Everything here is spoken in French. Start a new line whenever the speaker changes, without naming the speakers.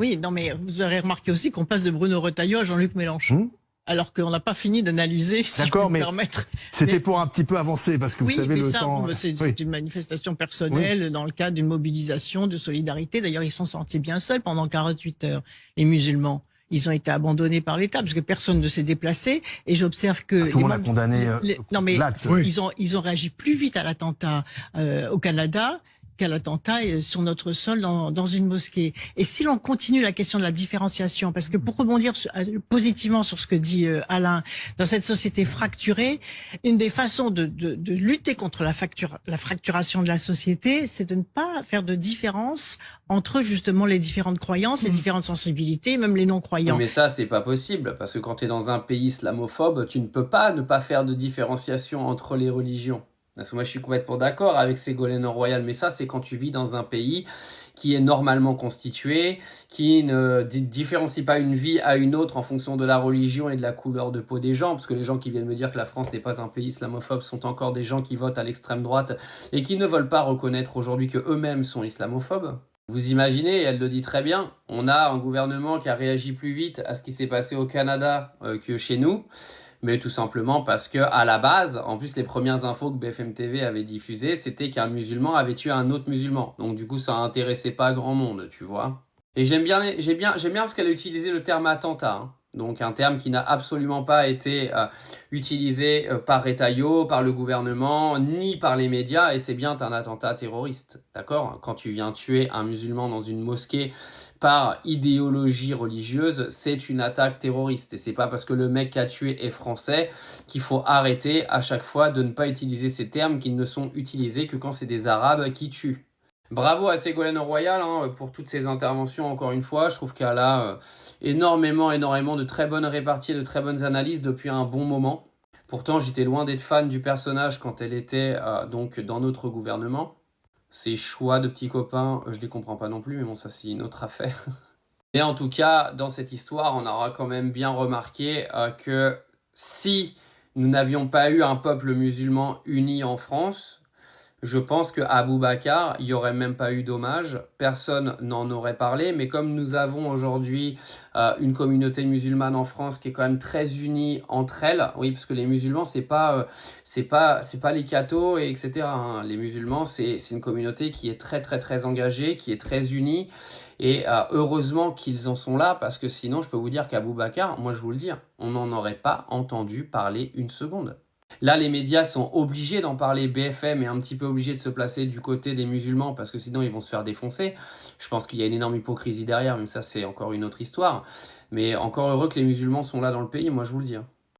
Oui, non, mais vous aurez remarqué aussi qu'on passe de Bruno Retailleau à Jean-Luc Mélenchon. Alors qu'on n'a pas fini d'analyser, si je peux me permettre.
C'était pour un petit peu avancer, parce que vous savez, le temps...
Bon, c'est une manifestation personnelle dans le cadre d'une mobilisation de solidarité. D'ailleurs, ils sont sortis bien seuls pendant 48 heures, les musulmans. Ils ont été abandonnés par l'État, parce que personne ne s'est déplacé. Et j'observe que...
Tout le monde a condamné l'acte.
Ils ont réagi plus vite à l'attentat au Canada qu'à l'attentat sur notre sol dans une mosquée. Et si l'on continue la question de la différenciation, parce que pour rebondir positivement sur ce que dit Alain, dans cette société fracturée, une des façons de lutter contre la fracturation de la société, c'est de ne pas faire de différence entre justement les différentes croyances, les différentes sensibilités, même les non-croyants.
Mais ça, c'est pas possible, parce que quand tu es dans un pays islamophobe, tu ne peux pas ne pas faire de différenciation entre les religions. Parce que moi, je suis complètement d'accord avec Ségolène Royal, mais ça, c'est quand tu vis dans un pays qui est normalement constitué, qui ne différencie pas une vie à une autre en fonction de la religion et de la couleur de peau des gens, parce que les gens qui viennent me dire que la France n'est pas un pays islamophobe sont encore des gens qui votent à l'extrême droite et qui ne veulent pas reconnaître aujourd'hui qu'eux-mêmes sont islamophobes. Vous imaginez, elle le dit très bien, on a un gouvernement qui a réagi plus vite à ce qui s'est passé au Canada que chez nous, mais tout simplement parce que à la base, en plus les premières infos que BFM TV avait diffusées, c'était qu'un musulman avait tué un autre musulman. Donc du coup, ça intéressait pas grand monde, tu vois. Et j'aime bien parce qu'elle a utilisé le terme attentat, hein. Donc un terme qui n'a absolument pas été utilisé par Retailleau, par le gouvernement, ni par les médias, et c'est bien un attentat terroriste, d'accord? Quand tu viens tuer un musulman dans une mosquée par idéologie religieuse, c'est une attaque terroriste. Et c'est pas parce que le mec qui a tué est français qu'il faut arrêter à chaque fois de ne pas utiliser ces termes qui ne sont utilisés que quand c'est des Arabes qui tuent. Bravo à Ségolène Royal pour toutes ses interventions, encore une fois. Je trouve qu'elle a énormément de très bonnes réparties, de très bonnes analyses depuis un bon moment. Pourtant, j'étais loin d'être fan du personnage quand elle était donc dans notre gouvernement. Ces choix de petits copains, je les comprends pas non plus, mais bon, ça c'est une autre affaire. Mais en tout cas, dans cette histoire, on aura quand même bien remarqué que si nous n'avions pas eu un peuple musulman uni en France, je pense qu'à Abou Bakar, il n'y aurait même pas eu d'hommage, personne n'en aurait parlé, mais comme nous avons aujourd'hui une communauté musulmane en France qui est quand même très unie entre elles, oui, parce que les musulmans, c'est pas les cathos, et etc. hein. Les musulmans, c'est une communauté qui est très engagée, qui est très unie, et heureusement qu'ils en sont là, parce que sinon, je peux vous dire qu'Abou Bakar, moi je vous le dis, on n'en aurait pas entendu parler une seconde. Là, les médias sont obligés d'en parler. BFM est un petit peu obligé de se placer du côté des musulmans parce que sinon, ils vont se faire défoncer. Je pense qu'il y a une énorme hypocrisie derrière, mais ça, c'est encore une autre histoire. Mais encore heureux que les musulmans sont là dans le pays, moi, je vous le dis.